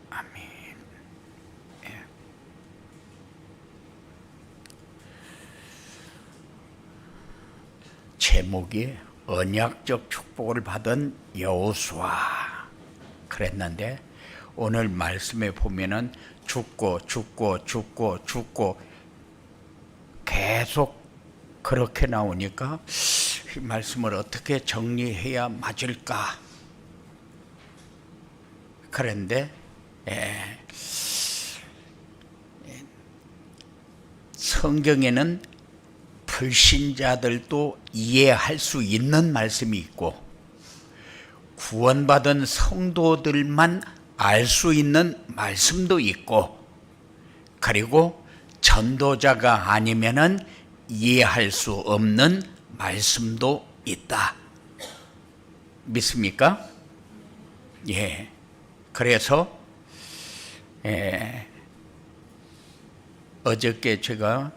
아멘. 예. 제목이 언약적 축복을 받은 여호수아 그랬는데, 오늘 말씀에 보면은 죽고 계속 그렇게 나오니까 이 말씀을 어떻게 정리해야 맞을까? 그런데 성경에는 불신자들도 이해할 수 있는 말씀이 있고, 구원받은 성도들만 알 수 있는 말씀도 있고, 그리고 전도자가 아니면은 이해할 수 없는 말씀도 있다. 믿습니까? 예. 그래서 어저께 제가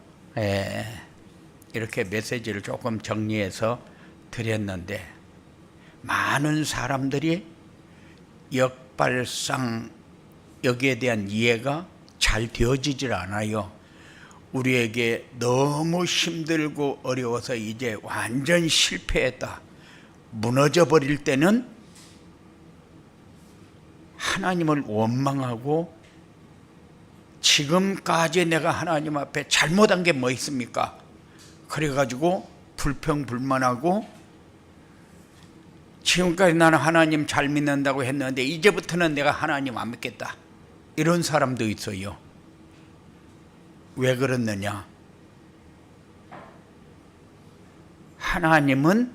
이렇게 메시지를 조금 정리해서 드렸는데, 많은 사람들이 역발상 여기에 대한 이해가 잘 되어지질 않아요. 우리에게 너무 힘들고 어려워서 이제 완전 실패했다, 무너져 버릴 때는 하나님을 원망하고, 지금까지 내가 하나님 앞에 잘못한 게 뭐 있습니까? 그래가지고 불평불만하고, 지금까지 나는 하나님 잘 믿는다고 했는데 이제부터는 내가 하나님 안 믿겠다, 이런 사람도 있어요. 왜 그렇느냐? 하나님은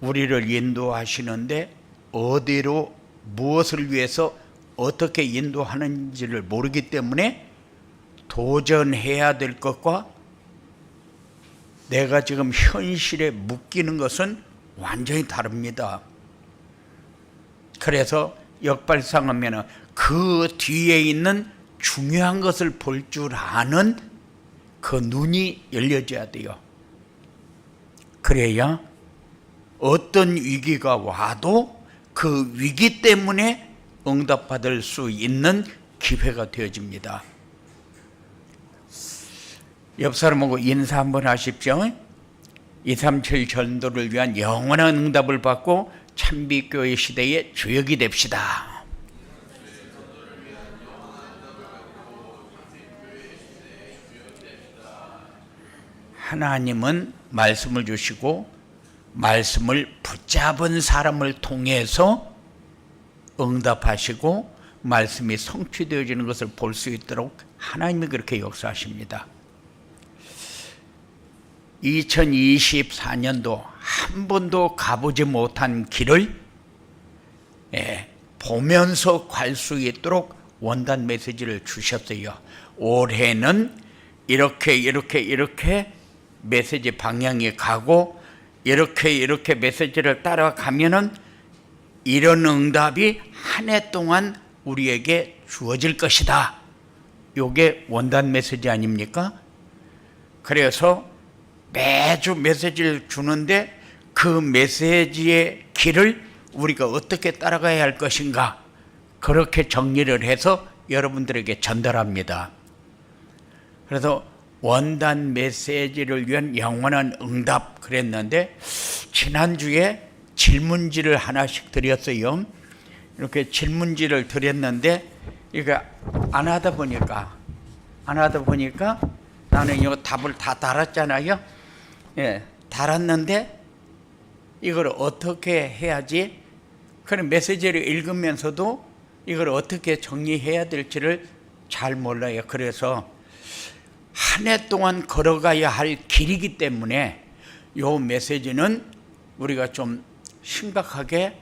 우리를 인도하시는데 어디로, 무엇을 위해서 어떻게 인도하는지를 모르기 때문에 도전해야 될 것과 내가 지금 현실에 묶이는 것은 완전히 다릅니다. 그래서 역발상하면 그 뒤에 있는 중요한 것을 볼 줄 아는 그 눈이 열려져야 돼요. 그래야 어떤 위기가 와도 그 위기 때문에 응답받을 수 있는 기회가 되어집니다. 옆 사람하고 인사 한번 하십시오. 237 전도를 위한 영원한 응답을 받고 찬비교회 시대의 주역이 됩시다. 하나님은 말씀을 주시고, 말씀을 붙잡은 사람을 통해서 응답하시고 말씀이 성취되어지는 것을 볼 수 있도록 하나님이 그렇게 역사하십니다. 2024년도 한 번도 가보지 못한 길을 보면서 갈 수 있도록 원단 메시지를 주셨어요. 올해는 이렇게 메시지 방향이 가고, 이렇게 메시지를 따라가면은 이런 응답이 한 해 동안 우리에게 주어질 것이다. 이게 원단 메시지 아닙니까? 그래서 매주 메시지를 주는데 그 메시지의 길을 우리가 어떻게 따라가야 할 것인가, 그렇게 정리를 해서 여러분들에게 전달합니다. 그래서 원단 메시지를 위한 영원한 응답 그랬는데, 지난주에 질문지를 하나씩 드렸어요. 이렇게 질문지를 드렸는데, 이거 안 하다 보니까 나는 이 답을 다 달았잖아요. 달았는데 이걸 어떻게 해야지, 그런 메시지를 읽으면서도 이걸 어떻게 정리해야 될지를 잘 몰라요. 그래서 한 해 동안 걸어가야 할 길이기 때문에 이 메시지는 우리가 좀 심각하게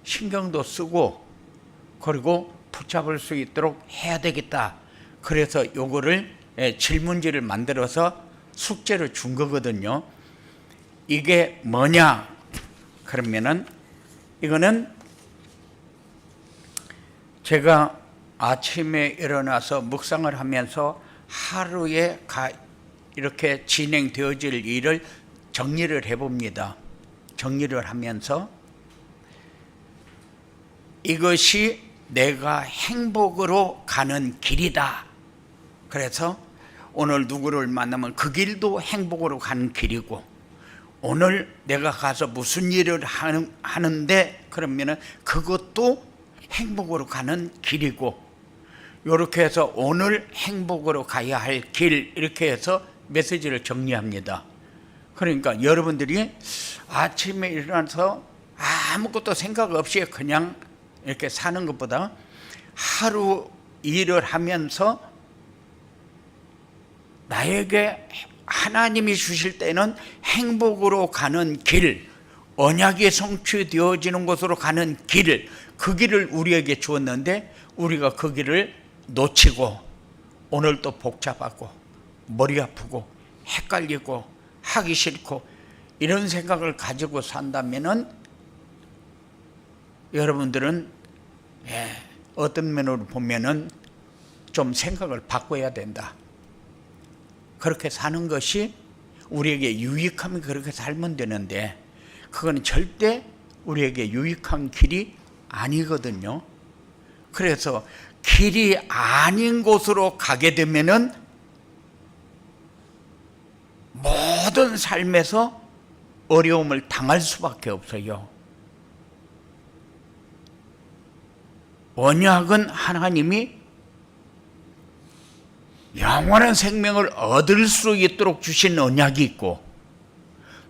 신경도 쓰고, 그리고 붙잡을 수 있도록 해야 되겠다. 그래서 요거를 질문지를 만들어서 숙제로 준 거거든요. 이게 뭐냐? 그러면은 이거는 제가 아침에 일어나서 묵상을 하면서 하루에 이렇게 진행되어질 일을 정리를 해봅니다. 정리를 하면서 이것이 내가 행복으로 가는 길이다. 그래서 오늘 누구를 만나면 그 길도 행복으로 가는 길이고, 오늘 내가 가서 무슨 일을 하는데 그러면은 그것도 행복으로 가는 길이고, 이렇게 해서 오늘 행복으로 가야 할 길, 이렇게 해서 메시지를 정리합니다. 그러니까 여러분들이 아침에 일어나서 아무것도 생각 없이 그냥 이렇게 사는 것보다 하루 일을 하면서 나에게 하나님이 주실 때는 행복으로 가는 길, 언약이 성취되어지는 곳으로 가는 길, 그 길을 우리에게 주었는데 우리가 그 길을 놓치고 오늘 또 복잡하고 머리 아프고 헷갈리고 하기 싫고 이런 생각을 가지고 산다면은 여러분들은 어떤 면으로 보면은 좀 생각을 바꿔야 된다. 그렇게 사는 것이 우리에게 유익하면 그렇게 살면 되는데 그건 절대 우리에게 유익한 길이 아니거든요. 그래서 길이 아닌 곳으로 가게 되면은 모든 삶에서 어려움을 당할 수밖에 없어요. 언약은 하나님이 영원한 생명을 얻을 수 있도록 주신 언약이 있고,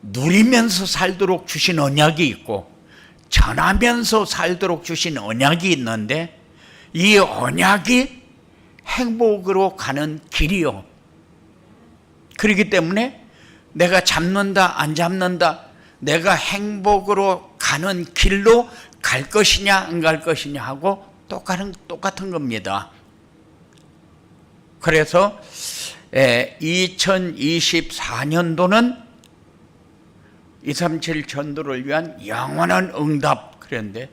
누리면서 살도록 주신 언약이 있고, 전하면서 살도록 주신 언약이 있는데, 이 언약이 행복으로 가는 길이요. 그렇기 때문에 내가 잡는다 안 잡는다, 내가 행복으로 가는 길로 갈 것이냐 안 갈 것이냐 하고 똑같은 겁니다. 그래서 2024년도는 237 전도를 위한 영원한 응답, 그랬는데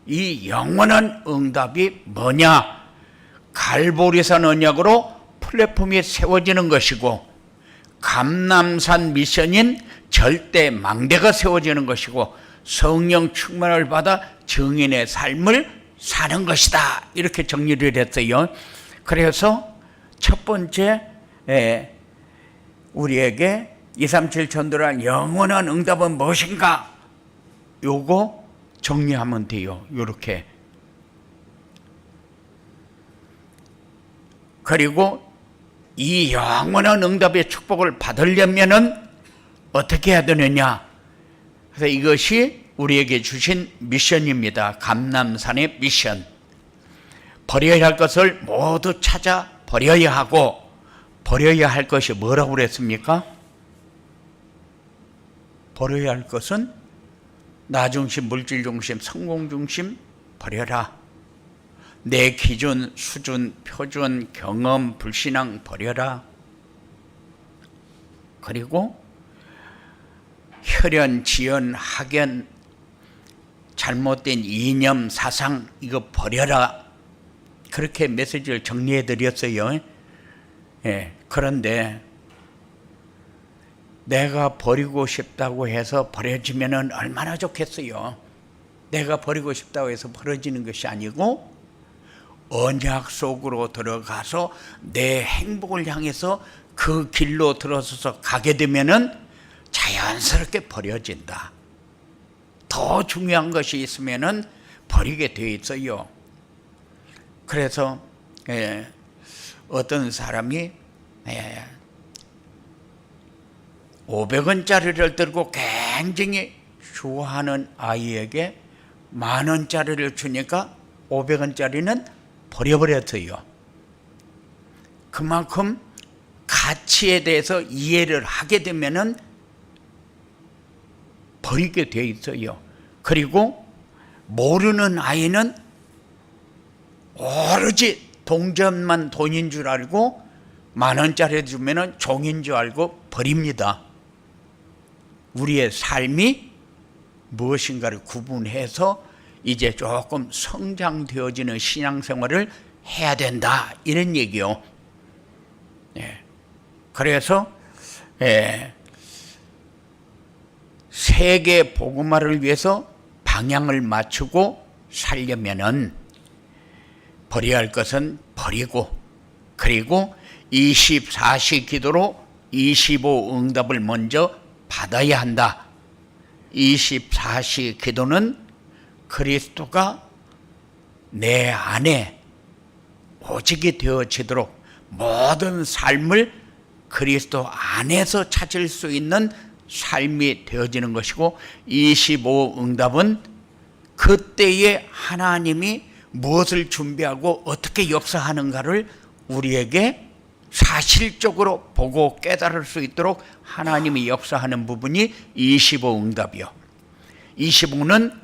이 영원한 응답이 뭐냐? 갈보리산 언약으로 플랫폼이 세워지는 것이고, 감람산 미션인 절대 망대가 세워지는 것이고, 성령 충만을 받아 증인의 삶을 사는 것이다. 이렇게 정리를 했어요. 그래서 첫 번째 우리에게 237 전도란 영원한 응답은 무엇인가? 요거 정리하면 돼요. 요렇게. 그리고 이 영원한 응답의 축복을 받으려면은 어떻게 해야 되느냐? 그래서 이것이 우리에게 주신 미션입니다. 감람산의 미션. 버려야 할 것을 모두 찾아 버려야 하고, 버려야 할 것이 뭐라고 그랬습니까? 버려야 할 것은 나중심, 물질중심, 성공중심 버려라. 내 기준, 수준, 표준, 경험, 불신앙 버려라. 그리고 혈연, 지연, 학연, 잘못된 이념, 사상 이거 버려라. 그렇게 메시지를 정리해 드렸어요. 그런데 내가 버리고 싶다고 해서 버려지면 얼마나 좋겠어요. 내가 버리고 싶다고 해서 버려지는 것이 아니고 언약 속으로 들어가서 내 행복을 향해서 그 길로 들어서서 가게 되면은 자연스럽게 버려진다. 더 중요한 것이 있으면은 버리게 돼 있어요. 그래서 어떤 사람이 500원짜리를 들고 굉장히 좋아하는 아이에게 10,000원짜리를 주니까 500원짜리는 버려버렸어요. 그만큼 가치에 대해서 이해를 하게 되면은 버리게 돼 있어요. 그리고 모르는 아이는 오로지 동전만 돈인 줄 알고 10,000원짜리 주면은 종인 줄 알고 버립니다. 우리의 삶이 무엇인가를 구분해서 이제 조금 성장되어지는 신앙생활을 해야 된다, 이런 얘기요. 그래서 세계 복음화를 위해서 방향을 맞추고 살려면은 버려야 할 것은 버리고, 그리고 24시 기도로 25 응답을 먼저 받아야 한다. 24시 기도는 그리스도가 내 안에 오직이 되어지도록 모든 삶을 그리스도 안에서 찾을 수 있는 삶이 되어지는 것이고, 25 응답은 그때에 하나님이 무엇을 준비하고 어떻게 역사하는가를 우리에게 사실적으로 보고 깨달을 수 있도록 하나님이 역사하는 부분이 25 응답이요. 25는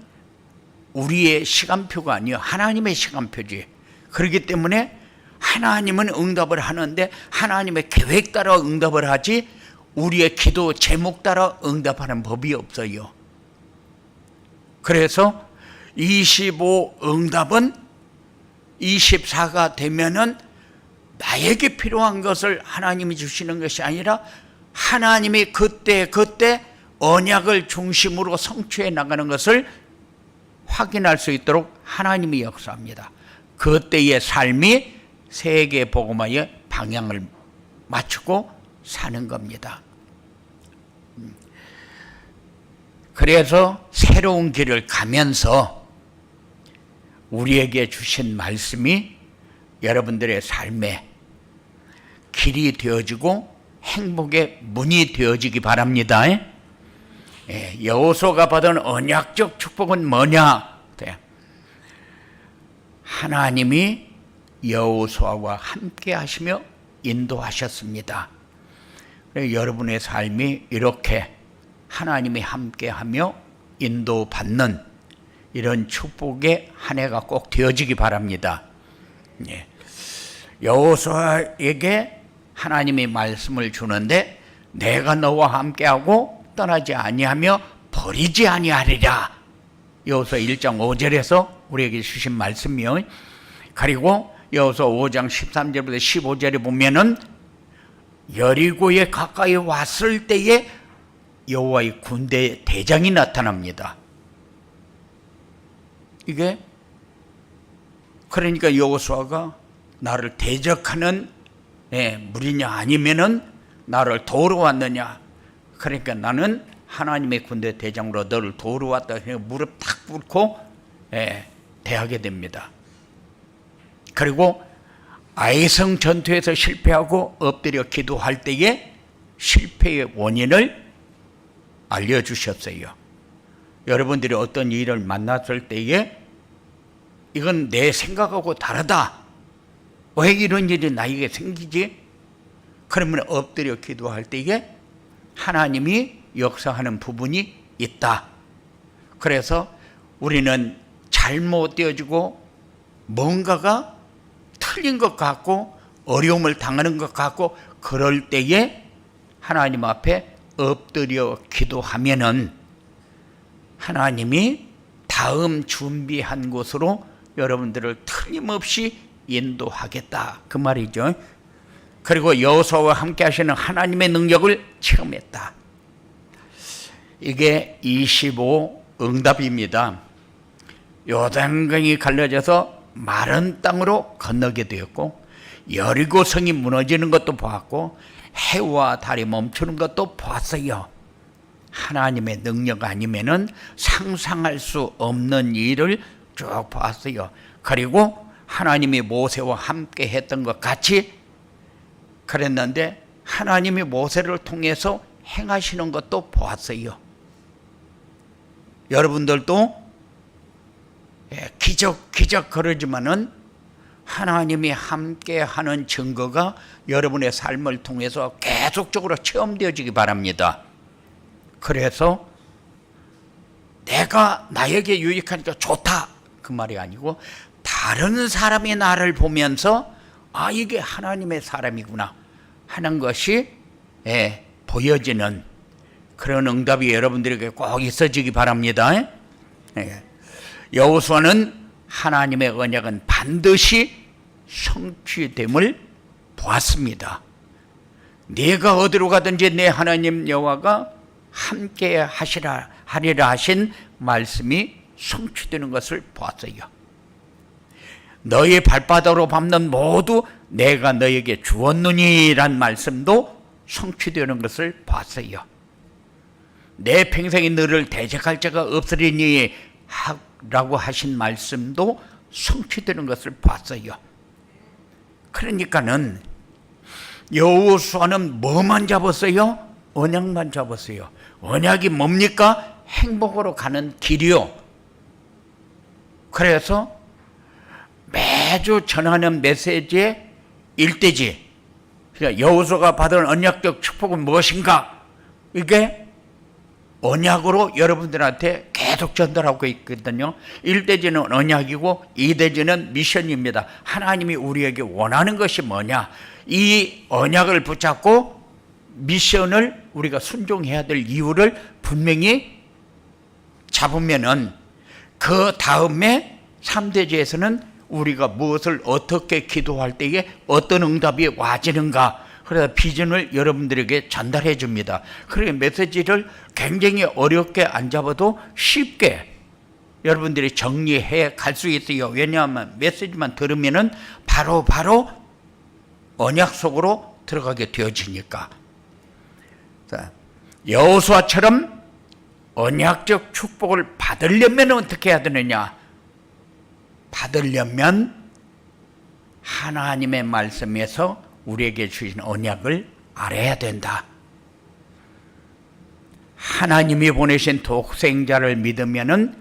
우리의 시간표가 아니요, 하나님의 시간표지. 그렇기 때문에 하나님은 응답을 하는데 하나님의 계획 따라 응답을 하지, 우리의 기도 제목 따라 응답하는 법이 없어요. 그래서 25 응답은 24가 되면은 나에게 필요한 것을 하나님이 주시는 것이 아니라 하나님이 그때 언약을 중심으로 성취해 나가는 것을 확인할 수 있도록 하나님이 역사합니다. 그때의 삶이 세계 복음화의 방향을 맞추고 사는 겁니다. 그래서 새로운 길을 가면서 우리에게 주신 말씀이 여러분들의 삶에 길이 되어지고 행복의 문이 되어지기 바랍니다. 여호수아가 받은 언약적 축복은 뭐냐? 하나님이 여호수아와 함께 하시며 인도하셨습니다. 여러분의 삶이 이렇게 하나님이 함께하며 인도받는 이런 축복의 한 해가 꼭 되어지기 바랍니다. 여호수아에게 하나님이 말씀을 주는데, 내가 너와 함께하고 떠나지 아니하며 버리지 아니하리라. 여호수아 1장 5절에서 우리에게 주신 말씀이요. 그리고 여호수아 5장 13절부터 15절에 보면은 여리고에 가까이 왔을 때에 여호와의 군대 대장이 나타납니다. 이게 그러니까 여호수아가 나를 대적하는 무리냐, 아니면은 나를 도우러 왔느냐. 그러니까 나는 하나님의 군대 대장으로 너를 도우러 왔다. 무릎 탁 꿇고 대하게 됩니다. 그리고 아이성 전투에서 실패하고 엎드려 기도할 때에 실패의 원인을 알려주셨어요. 여러분들이 어떤 일을 만났을 때에 이건 내 생각하고 다르다, 왜 이런 일이 나에게 생기지? 그러면 엎드려 기도할 때에 하나님이 역사하는 부분이 있다. 그래서 우리는 잘못되어지고 뭔가가 틀린 것 같고 어려움을 당하는 것 같고 그럴 때에 하나님 앞에 엎드려 기도하면은 하나님이 다음 준비한 곳으로 여러분들을 틀림없이 인도하겠다, 그 말이죠. 그리고 여호수아와 함께 하시는 하나님의 능력을 체험했다. 이게 25 응답입니다. 요단강이 갈라져서 마른 땅으로 건너게 되었고, 여리고 성이 무너지는 것도 보았고, 해와 달이 멈추는 것도 보았어요. 하나님의 능력 아니면은 상상할 수 없는 일을 쭉 보았어요. 그리고 하나님이 모세와 함께 했던 것 같이 그랬는데 하나님이 모세를 통해서 행하시는 것도 보았어요. 여러분들도 기적 그러지만은 하나님이 함께 하는 증거가 여러분의 삶을 통해서 계속적으로 체험되어지기 바랍니다. 그래서 내가 나에게 유익하니까 좋다, 그 말이 아니고 다른 사람이 나를 보면서 아, 이게 하나님의 사람이구나 하는 것이 보여지는 그런 응답이 여러분들에게 꼭 있어지기 바랍니다. 여호수아는 하나님의 언약은 반드시 성취됨을 보았습니다. 네가 어디로 가든지 내 하나님 여호와가 함께 하리라 하신 말씀이 성취되는 것을 보았어요. 너희 발바닥으로 밟는 모두 내가 너에게 주었느니란 말씀도 성취되는 것을 봤어요. 내 평생에 너를 대적할 자가 없으리니 라고 하신 말씀도 성취되는 것을 봤어요. 그러니까는 여호수아는 뭐만 잡았어요? 언약만 잡았어요. 언약이 뭡니까? 행복으로 가는 길이요. 그래서 매주 전하는 메시지의 일대지. 그러니까 여호수아가 받은 언약적 축복은 무엇인가? 이게 언약으로 여러분들한테 계속 전달하고 있거든요. 1대지는 언약이고 2대지는 미션입니다. 하나님이 우리에게 원하는 것이 뭐냐? 이 언약을 붙잡고 미션을 우리가 순종해야 될 이유를 분명히 잡으면은 그 다음에 3대지에서는 우리가 무엇을 어떻게 기도할 때에 어떤 응답이 와지는가, 그래서 비전을 여러분들에게 전달해 줍니다. 그러니까 메시지를 굉장히 어렵게 안 잡아도 쉽게 여러분들이 정리해 갈 수 있어요. 왜냐하면 메시지만 들으면은 바로 언약 속으로 들어가게 되어지니까. 자, 여호수아처럼 언약적 축복을 받으려면 어떻게 해야 되느냐? 받으려면 하나님의 말씀에서 우리에게 주신 언약을 알아야 된다. 하나님이 보내신 독생자를 믿으면은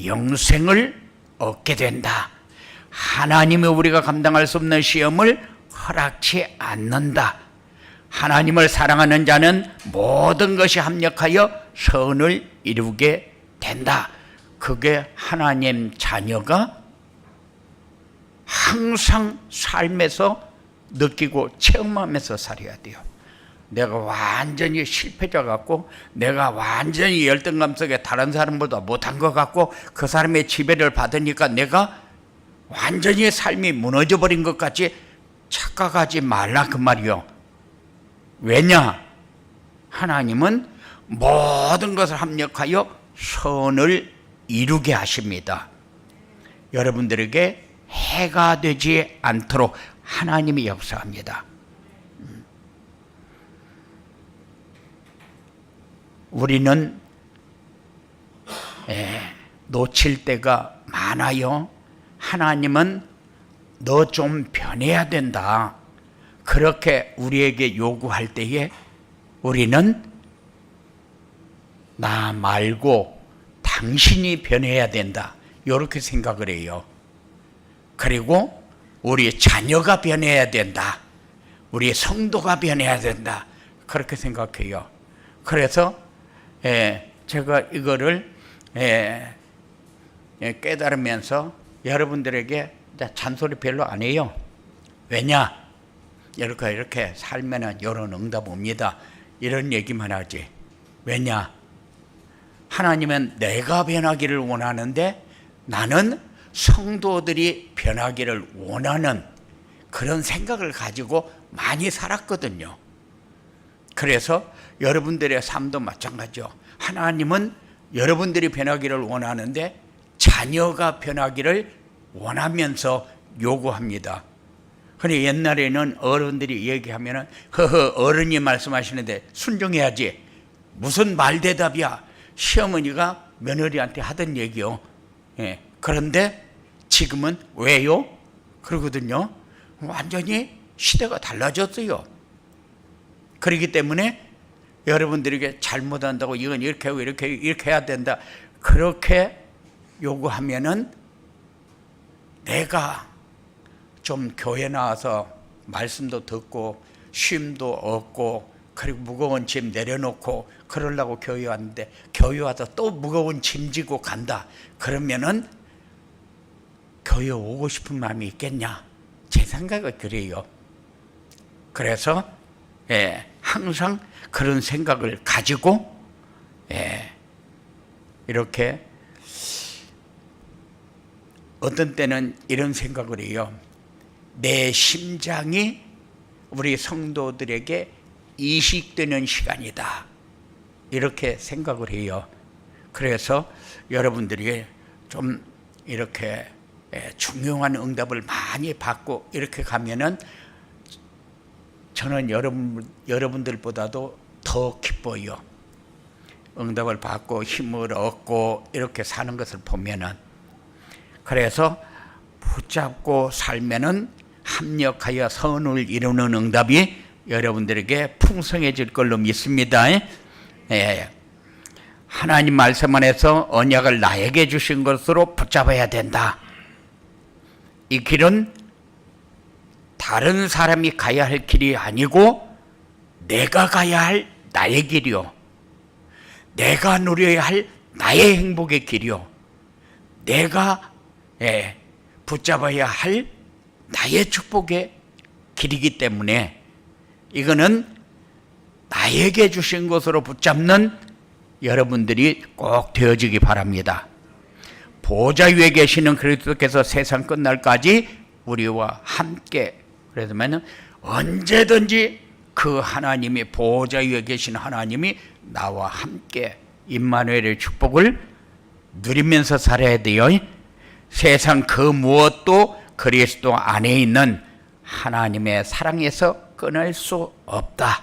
영생을 얻게 된다. 하나님이 우리가 감당할 수 없는 시험을 허락치 않는다. 하나님을 사랑하는 자는 모든 것이 합력하여 선을 이루게 된다. 그게 하나님 자녀가 항상 삶에서 느끼고 체험하면서 살아야 돼요. 내가 완전히 실패자 같고 내가 완전히 열등감 속에 다른 사람보다 못한 것 같고 그 사람의 지배를 받으니까 내가 완전히 삶이 무너져 버린 것 같이 착각하지 말라 그 말이요. 왜냐? 하나님은 모든 것을 합력하여 선을 이루게 하십니다. 여러분들에게 해가 되지 않도록 하나님이 역사합니다. 우리는 놓칠 때가 많아요. 하나님은 너 좀 변해야 된다. 그렇게 우리에게 요구할 때에 우리는 나 말고 당신이 변해야 된다. 이렇게 생각을 해요. 그리고 우리 자녀가 변해야 된다. 우리 성도가 변해야 된다. 그렇게 생각해요. 그래서 제가 이거를 깨달으면서 여러분들에게 잔소리 별로 안 해요. 왜냐? 이렇게 살면은 이런 응답 옵니다. 이런 얘기만 하지. 왜냐? 하나님은 내가 변하기를 원하는데 나는 성도들이 변하기를 원하는 그런 생각을 가지고 많이 살았거든요. 그래서 여러분들의 삶도 마찬가지죠. 하나님은 여러분들이 변하기를 원하는데 자녀가 변하기를 원하면서 요구합니다. 근데 옛날에는 어른들이 얘기하면은 허허 어른이 말씀하시는데 순종해야지. 무슨 말대답이야. 시어머니가 며느리한테 하던 얘기요. 그런데 지금은 왜요? 그러거든요. 완전히 시대가 달라졌어요. 그렇기 때문에 여러분들에게 잘못한다고 이건 이렇게 하고 이렇게 해야 된다. 그렇게 요구하면은 내가 좀 교회 나와서 말씀도 듣고 쉼도 얻고 그리고 무거운 짐 내려놓고 그러려고 교회 왔는데 교회 와서 또 무거운 짐 지고 간다. 그러면은 교회 오고 싶은 마음이 있겠냐? 제 생각은 그래요. 그래서 항상 그런 생각을 가지고 이렇게 어떤 때는 이런 생각을 해요. 내 심장이 우리 성도들에게 이식되는 시간이다. 이렇게 생각을 해요. 그래서 여러분들이 좀 이렇게 중요한 응답을 많이 받고 이렇게 가면은 저는 여러분들보다도 더 기뻐요. 응답을 받고 힘을 얻고 이렇게 사는 것을 보면은. 그래서 붙잡고 살면은 합력하여 선을 이루는 응답이 여러분들에게 풍성해질 걸로 믿습니다. 하나님 말씀 안에서 언약을 나에게 주신 것으로 붙잡아야 된다. 이 길은 다른 사람이 가야 할 길이 아니고 내가 가야 할 나의 길이요, 내가 누려야 할 나의 행복의 길이요, 내가 붙잡아야 할 나의 축복의 길이기 때문에 이거는 나에게 주신 것으로 붙잡는 여러분들이 꼭 되어지기 바랍니다. 보좌 위에 계시는 그리스도께서 세상 끝날까지 우리와 함께, 그러면 언제든지 그 하나님이, 보좌 위에 계신 하나님이 나와 함께 임마누엘의 축복을 누리면서 살아야 돼요. 세상 그 무엇도 그리스도 안에 있는 하나님의 사랑에서 끊을 수 없다.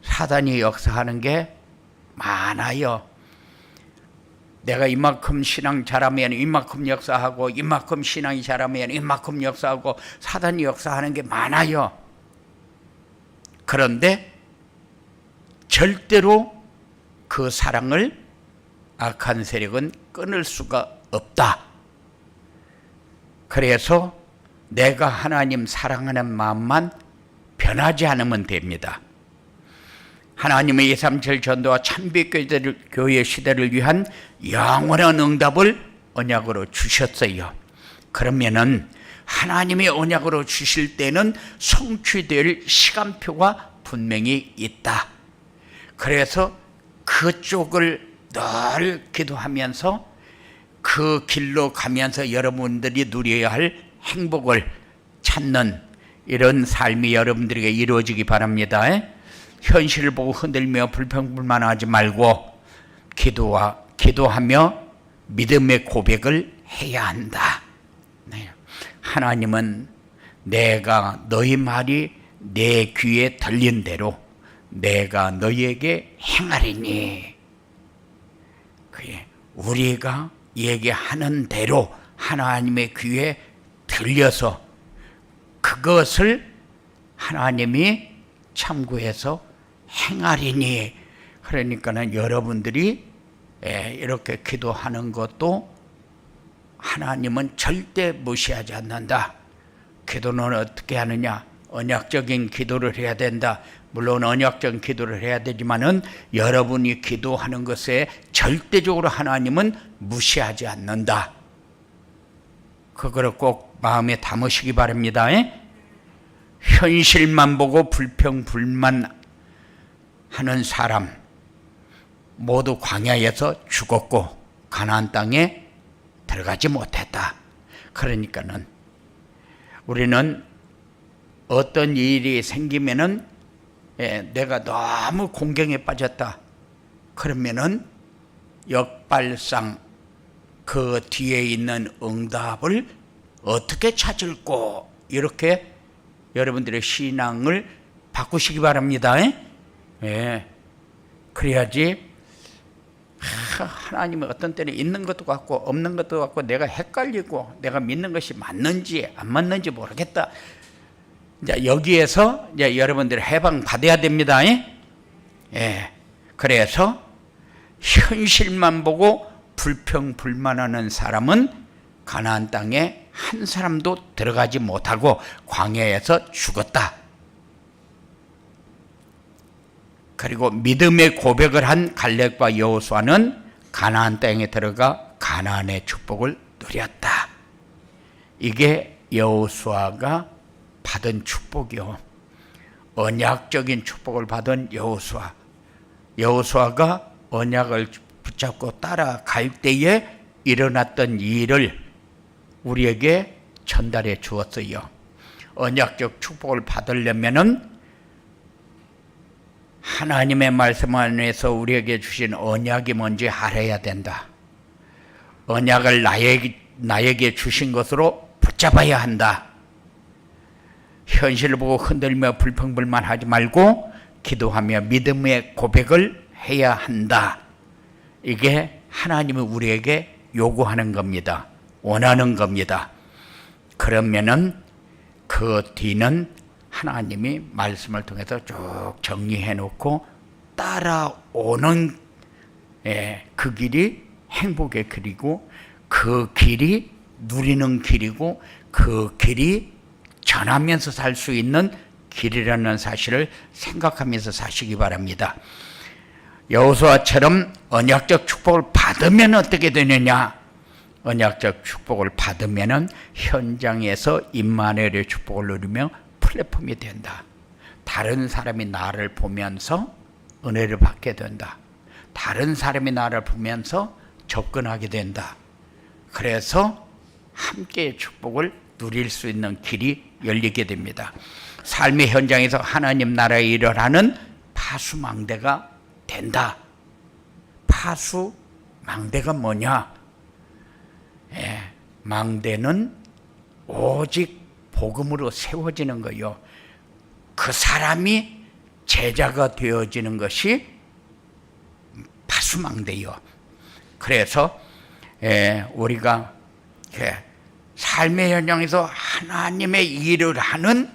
사단이 역사하는 게 많아요. 내가 이만큼 신앙 잘하면 이만큼 역사하고, 이만큼 신앙이 잘하면 이만큼 역사하고, 사단이 역사하는 게 많아요. 그런데 절대로 그 사랑을 악한 세력은 끊을 수가 없다. 그래서 내가 하나님 사랑하는 마음만 변하지 않으면 됩니다. 하나님의 237 전도와 참빛교회 시대를 위한 영원한 응답을 언약으로 주셨어요. 그러면은 하나님의 언약으로 주실 때는 성취될 시간표가 분명히 있다. 그래서 그쪽을 늘 기도하면서 그 길로 가면서 여러분들이 누려야 할 행복을 찾는 이런 삶이 여러분들에게 이루어지기 바랍니다. 현실을 보고 흔들며 불평불만하지 말고 기도하며 믿음의 고백을 해야 한다. 하나님은 내가 너희 말이 내 귀에 들린 대로 내가 너희에게 행하리니, 우리가 얘기하는 대로 하나님의 귀에 들려서 그것을 하나님이 참고해서 행하리니. 그러니까는 여러분들이 이렇게 기도하는 것도 하나님은 절대 무시하지 않는다. 기도는 어떻게 하느냐? 언약적인 기도를 해야 된다. 물론 언약적인 기도를 해야 되지만은 여러분이 기도하는 것에 절대적으로 하나님은 무시하지 않는다. 그거를 꼭 마음에 담으시기 바랍니다. 현실만 보고 불평불만하는 사람 모두 광야에서 죽었고 가나안 땅에 들어가지 못했다. 그러니까는 우리는 어떤 일이 생기면은 내가 너무 공경에 빠졌다. 그러면은 역발상 그 뒤에 있는 응답을 어떻게 찾을꼬, 이렇게 여러분들의 신앙을 바꾸시기 바랍니다. 그래야지 하나님은 어떤 때는 있는 것도 같고 없는 것도 같고 내가 헷갈리고 내가 믿는 것이 맞는지 안 맞는지 모르겠다. 이제 여기에서 이제 여러분들 해방 받아야 됩니다. 그래서 현실만 보고 불평불만하는 사람은 가나안 땅에 한 사람도 들어가지 못하고 광야에서 죽었다. 그리고 믿음의 고백을 한 갈렙과 여호수아는 가나안 땅에 들어가 가나안의 축복을 누렸다. 이게 여호수아가 받은 축복이요. 언약적인 축복을 받은 여호수아가 언약을 붙잡고 따라갈 때에 일어났던 일을 우리에게 전달해 주었어요. 언약적 축복을 받으려면은 하나님의 말씀 안에서 우리에게 주신 언약이 뭔지 알아야 된다. 언약을 나에게 나에게 주신 것으로 붙잡아야 한다. 현실을 보고 흔들며 불평불만하지 말고 기도하며 믿음의 고백을 해야 한다. 이게 하나님이 우리에게 요구하는 겁니다. 원하는 겁니다. 그러면은 그 뒤는 하나님이 말씀을 통해서 쭉 정리해 놓고 따라오는 그 길이 행복의 길이고, 그 길이 누리는 길이고, 그 길이 전하면서 살 수 있는 길이라는 사실을 생각하면서 사시기 바랍니다. 여호수아처럼 언약적 축복을 받으면 어떻게 되느냐? 언약적 축복을 받으면 현장에서 임마누엘의 축복을 누리며 플랫폼이 된다. 다른 사람이 나를 보면서 은혜를 받게 된다. 다른 사람이 나를 보면서 접근하게 된다. 그래서 함께의 축복을 누릴 수 있는 길이 열리게 됩니다. 삶의 현장에서 하나님 나라의 일을 하는 파수망대가 된다. 파수망대가 뭐냐? 망대는 오직 복음으로 세워지는 거요. 그 사람이 제자가 되어지는 것이 파수망대요. 그래서 우리가 삶의 현장에서 하나님의 일을 하는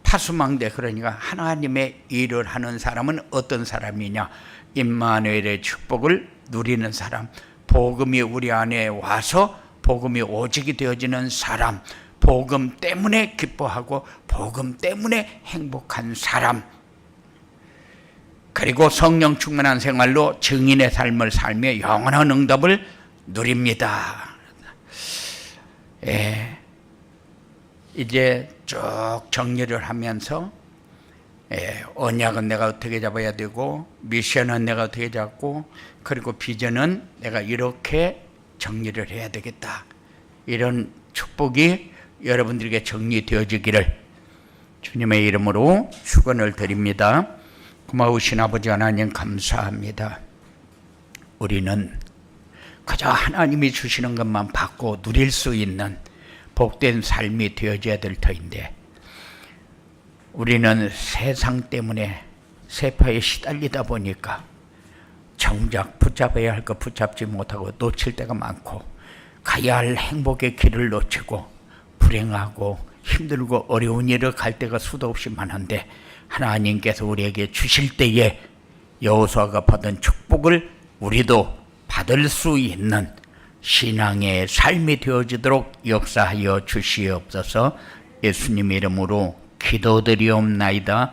파수망대, 그러니까 하나님의 일을 하는 사람은 어떤 사람이냐? 임마누엘의 축복을 누리는 사람, 복음이 우리 안에 와서 복음이 오직이 되어지는 사람, 복음 때문에 기뻐하고 복음 때문에 행복한 사람, 그리고 성령 충만한 생활로 증인의 삶을 살며 영원한 응답을 누립니다. 이제 쭉 정리를 하면서 언약은 내가 어떻게 잡아야 되고, 미션은 내가 어떻게 잡고, 그리고 비전은 내가 이렇게 정리를 해야 되겠다. 이런 축복이 여러분들에게 정리되어지기를 주님의 이름으로 축원을 드립니다. 고마우신 아버지 하나님 감사합니다. 우리는 그저 하나님이 주시는 것만 받고 누릴 수 있는 복된 삶이 되어져야 될 터인데, 우리는 세상 때문에 세파에 시달리다 보니까 정작 붙잡아야 할 것 붙잡지 못하고 놓칠 때가 많고, 가야 할 행복의 길을 놓치고 불행하고 힘들고 어려운 일을 갈 때가 수도 없이 많은데, 하나님께서 우리에게 주실 때에 여호수아가 받은 축복을 우리도 받을 수 있는 신앙의 삶이 되어지도록 역사하여 주시옵소서. 예수님의 이름으로 기도드리옵나이다.